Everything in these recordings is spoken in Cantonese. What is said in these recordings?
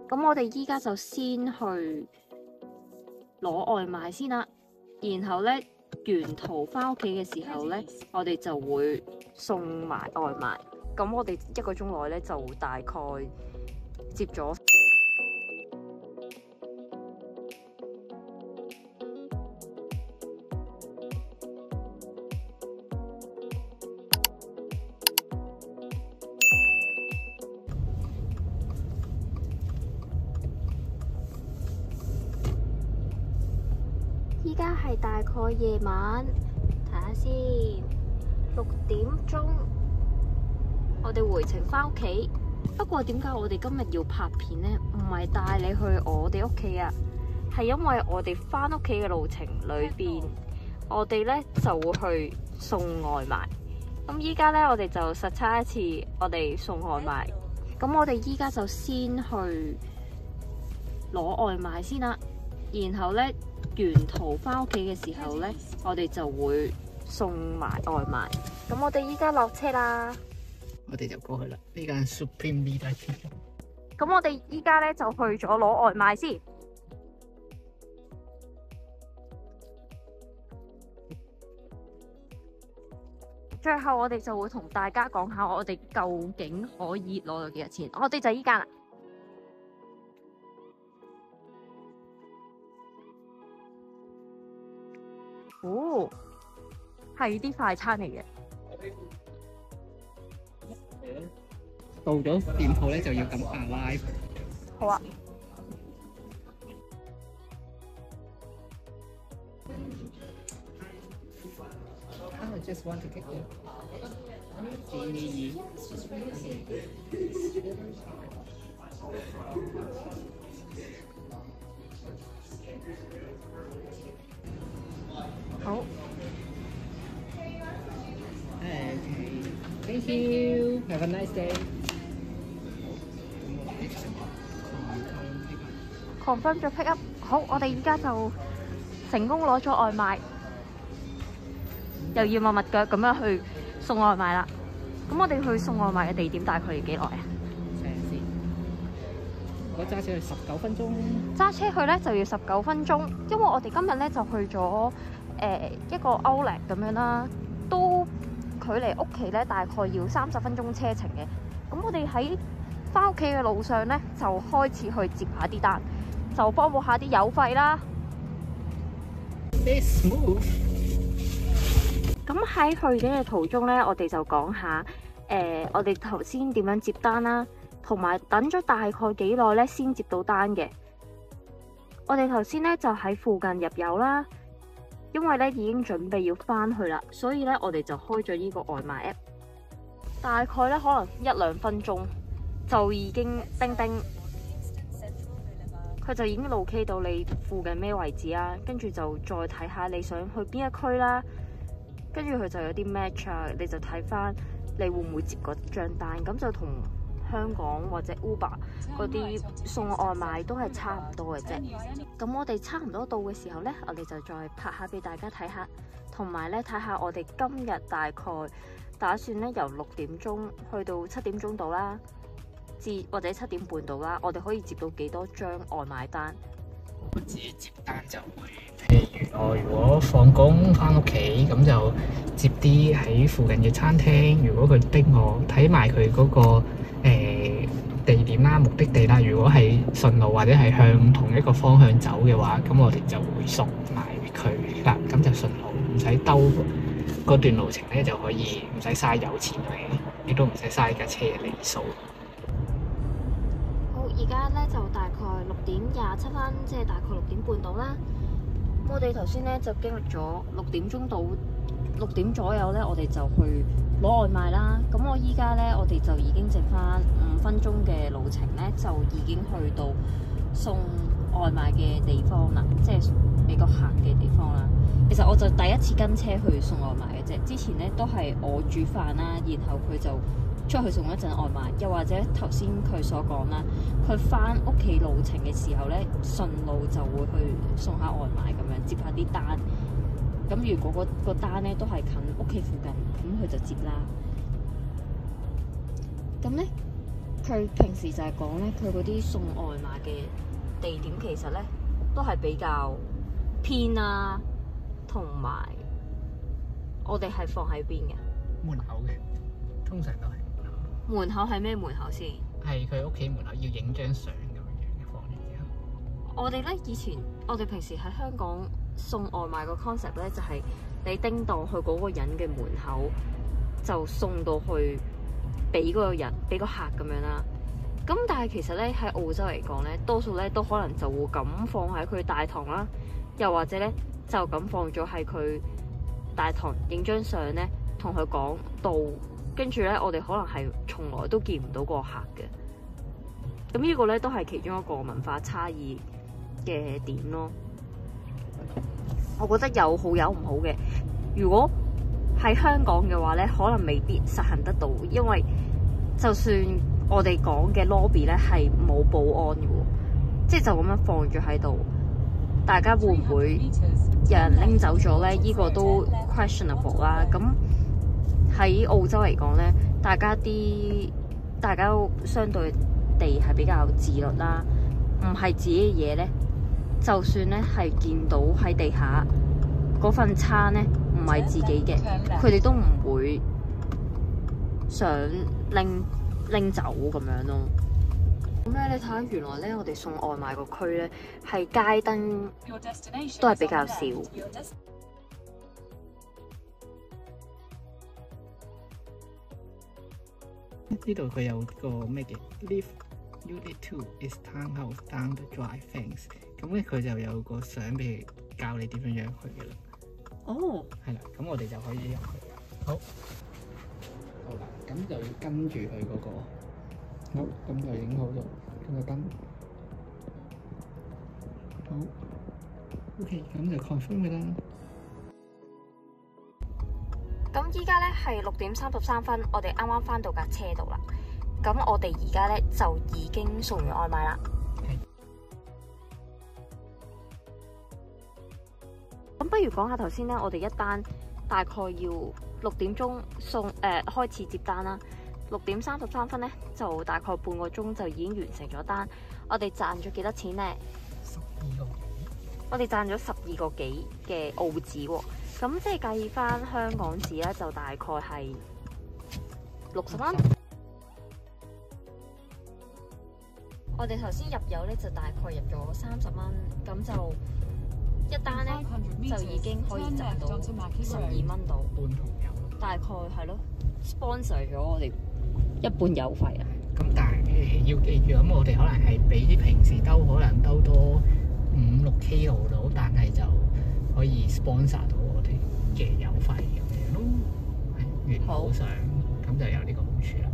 咁我哋依家就先去攞外賣先啦，然後咧沿途翻屋企嘅時候咧，我哋就會送埋外賣。咁我哋1個鐘內咧就大概接咗。依家係大概夜晚，睇下先，6點鐘，我哋回程翻屋企。不過點解我哋今日要拍片呢？唔係帶你去我哋屋企啊，係因為我哋翻屋企嘅路程裏邊，我哋呢就會去送外賣。咁依家呢，我哋就實測一次我哋送外賣。咁我哋依家就先去攞外賣先啦，然後呢，沿途翻屋企嘅時候呢，我哋就會送埋外賣。咁我哋依家落車啦，我哋就過去啦。呢間 Supreme Meat 咁我哋依家呢，就去咗攞外賣先。最後我哋就會同大家講下我哋究竟可以攞到幾多錢。我哋就依間啦。哦，係啲快餐嚟嘅。到咗店鋪咧就要撳下 live。好啊。I just want to get you。好。Thank you. Have a nice day. confirm 咗 pick up。好，我哋而家就成功攞咗外賣，又要默默腳咁樣去送外賣啦。咁我哋去送外賣嘅地點大概要幾耐啊？睇下先。如果揸車去19分鐘。揸車去咧就要19分鐘，因為我哋今日咧就去咗一個 Outlet 咁樣啦，都距離屋企咧大概要30分鐘車程嘅。咁我哋喺翻屋企嘅路上咧，就開始去接下啲單，就幫補下啲油費啦。This move。咁喺去嘅途中咧，我哋就講下我哋頭先點樣接單啦，同埋等咗大概幾耐咧先接到單嘅。我哋頭先咧就喺附近入油啦，因為咧已經準備要翻去啦，所以咧我哋就開咗呢個外賣 app。大概咧可能1-2分鐘就已經叮叮，佢就已經locate到你附近咩位置啊，跟住就再睇下你想去邊一區啦。跟住佢就有啲 match 啊，你就睇翻你會唔會接嗰張單，咁就同香港或者 Uber 嗰啲送外賣都係差唔多嘅啫。咁我哋差唔多到嘅時候呢，我哋就再拍下俾大家睇下，同埋呢睇下我哋今日大概打算呢由6點鐘去到7點鐘到啦，或者7點半到啦，我哋可以接到幾多張外賣單。我自己接單就會，譬如我如果放工翻屋企咁就接啲喺附近嘅餐廳。如果佢逼我睇埋佢嗰個地點啦、目的地啦，如果係順路或者係向同一個方向走嘅話，咁我哋就會送埋佢啦。咁就順路，唔使兜嗰段路程咧，就可以唔使嘥油錢嘅，亦都唔使嘥架車嘅里數。而家咧就大概6點27分，即係大概6點半到啦。我哋頭先咧就經歷咗6點鐘到6點左右咧，我哋就去攞外賣啦。咁我依家咧，我哋就已經剩翻5分鐘嘅路程咧，就已經去到送外賣嘅地方啦，即係俾個客嘅地方啦。其實我就第一次跟車去送外賣嘅啫，之前咧都係我煮飯啦，然後佢就出去送一陣外賣，又或者頭先佢所講啦，佢翻屋企路程嘅時候咧，順路就會去送下外賣咁樣，接下啲單。咁如果個單咧都係近屋企附近，咁佢就接啦。咁咧佢平時就係講咧，佢嗰啲送外賣嘅地點其實咧都係比較偏啦，同埋我哋係放喺邊嘅？門口嘅，通常都係門口係咩門口先？係佢屋企門口要影張相咁樣嘅放完之後。我哋咧以前，我哋平時喺香港送外賣個 concept 咧，就係你叮當去嗰個人嘅門口，就送到去俾嗰個人，俾個客咁樣啦。咁但係其實咧喺澳洲嚟講咧，多數咧都可能就會咁放喺佢大堂啦，又或者咧就咁放咗喺佢大堂影張相咧，同佢講到，跟住咧我哋可能係從來都見唔到個客嘅。咁呢個咧都係其中一個文化差異嘅點咯。我覺得有好有唔好嘅。如果喺香港嘅話咧，可能未必實行得到，因為就算我哋講嘅 lobby 咧係冇保安嘅喎，即係就咁樣放住喺度，大家會唔會有人拎走咗咧？呢個都 questionable 啦。咁喺澳洲嚟講咧，大家都相對地係比較自律啦，唔係自己嘅嘢咧，就算咧係見到喺地下嗰份餐咧唔係自己嘅，佢哋都唔會想拎走咁樣咯。咁咧，你睇下原來咧，我哋送外賣個區咧係街燈都係比較少。呢度佢有個咩嘅 Lift Unit 2 is townhouse down the drive fence。咁咧佢就有個相俾你教你點樣樣去嘅啦。哦，係啦，咁我哋就可以入去。好，好啦，咁就要跟住佢嗰個。好，咁就影好咗，咁就跟。好 ，OK，咁就 confirm 嘅啦。咁依家咧係6:33，我哋啱啱返到架車度啦。咁我哋而家咧就已經送完外賣啦。咁不如講下頭先咧，我哋一單大概要6點鐘開始接單啦。6:33咧就大概半個鐘就已經完成咗單。我哋賺咗幾多錢咧？12個幾。我哋賺咗12個幾嘅澳紙喎。咁即係計翻香港紙咧，就大概係60蚊。我哋頭先入油咧就大概入咗30蚊，咁就一單咧就已經可以賺到12蚊到。半桶油。大概係咯 ，sponsor 咗我哋一半油費啊。咁但係要記住，咁我哋可能係比啲平時兜可能兜多5-6 kilo 到，但係就可以 sponsor 到我哋嘅油費咁樣咯。原則上咁就有呢個好處啦。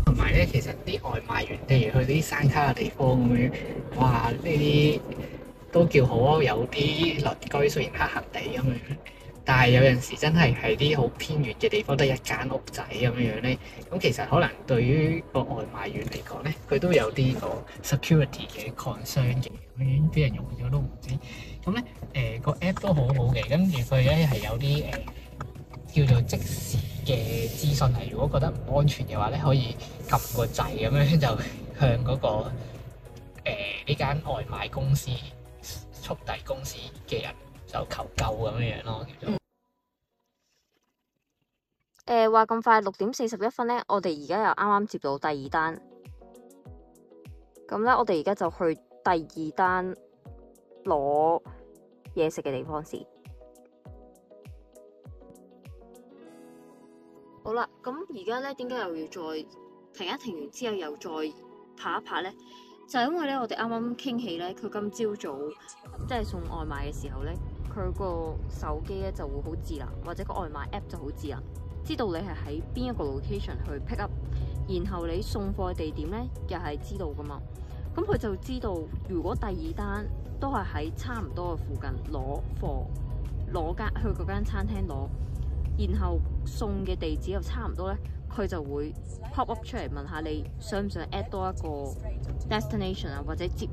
同埋咧，其實啲外賣員，例如去啲山卡嘅地方咁樣，哇！呢啲都叫好啊，有啲鄰居雖然黑黑地咁樣。但係有陣時真係喺啲好偏遠嘅地方，得一間屋仔咁樣咧，咁其實可能對於個外賣員嚟講咧，佢都有啲個 security 嘅 concern 嘅，咁樣俾人用咗都唔知。咁咧個 app 都好好嘅，跟住佢咧係有啲叫做即時嘅資訊係，如果覺得唔安全嘅話咧，可以撳個掣咁樣就向嗰個呢間外賣公司速遞公司嘅人就求救咁樣咯，叫做。話咁快6:41咧，我哋而家又啱啱接到第二單。咁咧，我哋而家就去第二單攞嘢食嘅地方先。好啦，咁而家咧點解又要再停一停完之後又再拍一拍咧？就係因為咧，我哋啱啱傾起咧，佢今朝早即係送外賣嘅時候咧，佢個手機咧就會好智能，或者個外賣 app 就好智能，知道你係喺邊一個 location 去 pick up，然後你送貨嘅地點咧又係知道噶嘛。咁佢就知道，如果第二單都係喺差唔多嘅附近攞貨，去嗰間餐廳攞，然後送嘅地址又差唔多咧，佢就會 pop up 出嚟問下你想唔想 add 多一個 destination 啊，或者接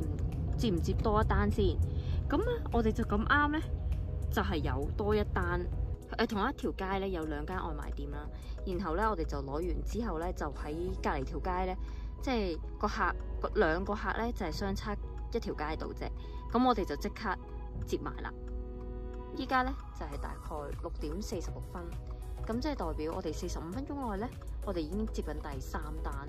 唔接多一單先。咁咧，我哋就咁啱咧，就係有多一單同一條街咧有2間外賣店啦，然後咧我哋就攞完之後咧就喺隔離條街咧，即係兩個客咧就係相差一條街度啫，咁我哋就即刻接埋啦。依家咧就係大概6:46，咁即係代表我哋45分鐘內咧，我哋已經接近第3單。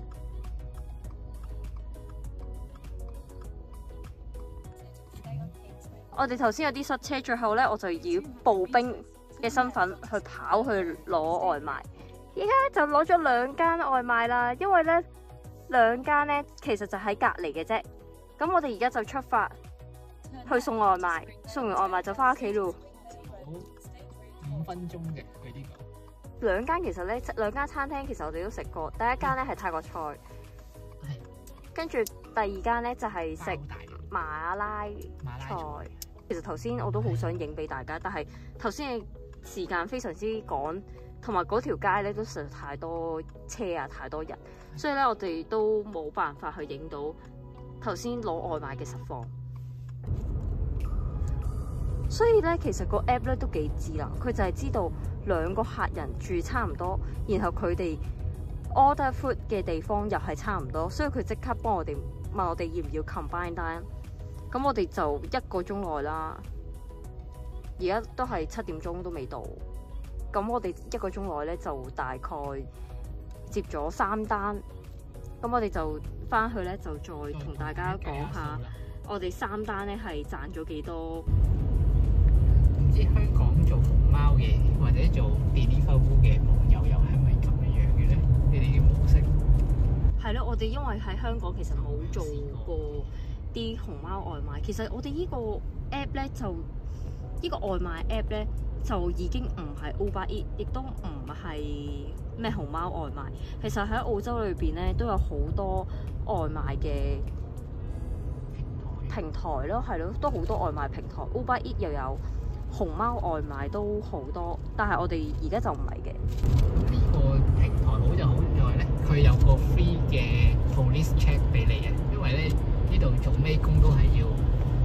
我哋頭先有啲塞車，最後咧我就以步兵嘅身份去跑去攞外賣。依家就攞咗2間外賣啦，因為咧2間咧其實就喺隔離嘅啫。咁我哋而家就出發去送外賣，送完外賣就翻屋企咯。5分鐘嘅佢呢個。2間其實咧2間餐廳其實我哋都食過，第一間咧係泰國菜，跟住第2間咧就係食馬拉菜。其實頭先我都好想影俾大家，但係頭先嘅時間非常之趕，同埋嗰條街咧都實在太多車啊，太多人，所以咧我哋都冇辦法去影到頭先攞外賣嘅實況。所以咧其實個 app 咧都幾智能，佢就係知道2個客人住差唔多，然後佢哋 order food 嘅地方又係差唔多，所以佢即刻幫我哋問我哋要唔要 combine 單。咁我哋就1個鐘內啦，而家都係7點鐘都未到。咁我哋1個鐘內咧就大概接咗3單。咁我哋就翻去咧就再同大家講下，我哋3單咧係賺咗幾多。唔知香港做熊貓嘅或者做 delivery 嘅網友又係咪咁樣嘅咧？你哋嘅模式係咯，我哋因為喺香港其實冇做過啲熊貓外賣，其實我哋呢個 app 咧就呢個外賣 app 咧就已經唔係 Uber Eats，亦都唔係咩熊貓外賣。其實喺澳洲裏邊咧都有好多外賣嘅平台咯，係咯，都好多外賣平台。Uber Eats 又有，熊貓外賣都好多，但係我哋而家就唔係嘅。咁呢個平台好就好在咧，佢有個 free 嘅 police check 俾你嘅，因為咧呢度做咩工都係要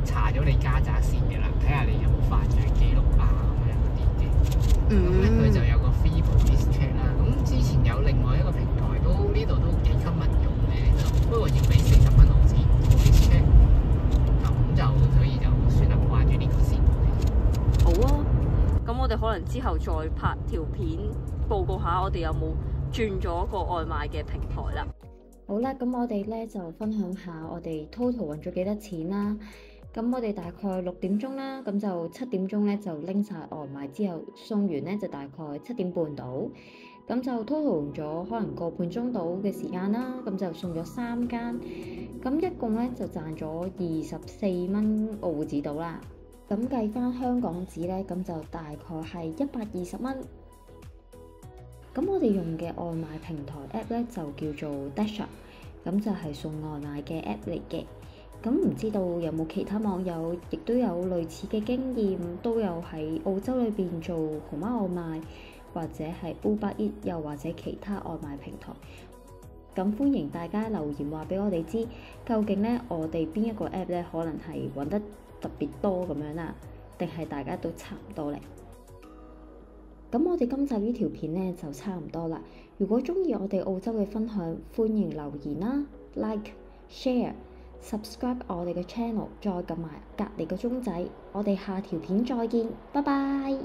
查咗你家宅先嘅啦，睇下你有冇犯罪記錄啊咁樣嗰啲嘅。咁咧佢就有個 free police check 啦。咁之前有另外一個平台都呢度都幾吸引用嘅，就不過要俾40蚊澳紙 police check。咁就所以就算啦，掛住呢個先。好啊，咁我哋可能之後再拍條片報告下我哋有冇轉咗個外賣嘅平台啦。好啦，咁我哋咧就分享下我哋 total 揾咗幾多錢啦。咁我哋大概6點鐘啦，咁就7點鐘咧就拎晒外賣之後送完咧就大概7點半到，咁就 total 用咗可能個半鐘到嘅時間啦。咁就送咗3間，咁一共咧就賺咗24蚊澳紙到啦。咁計翻香港紙咧，咁就大概係120蚊。咁我哋用嘅外賣平台 app 咧就叫做 Dasher， 咁就係送外賣嘅 app 嚟嘅。咁唔知道有冇其他網友亦都有類似嘅經驗，都有喺澳洲裏邊做熊貓外賣，或者係 Uber Eats， 又或者其他外賣平台。咁歡迎大家留言話俾我哋知，究竟咧我哋邊一個 app 咧可能係揾得特別多咁樣啦，定係大家都差唔多咧？咁我哋今集呢條片咧就差唔多啦。如果中意我哋澳洲嘅分享，歡迎留言啦、like、share、subscribe 我哋嘅 channel，再撳埋隔離個鐘仔。我哋下條片再見，拜拜。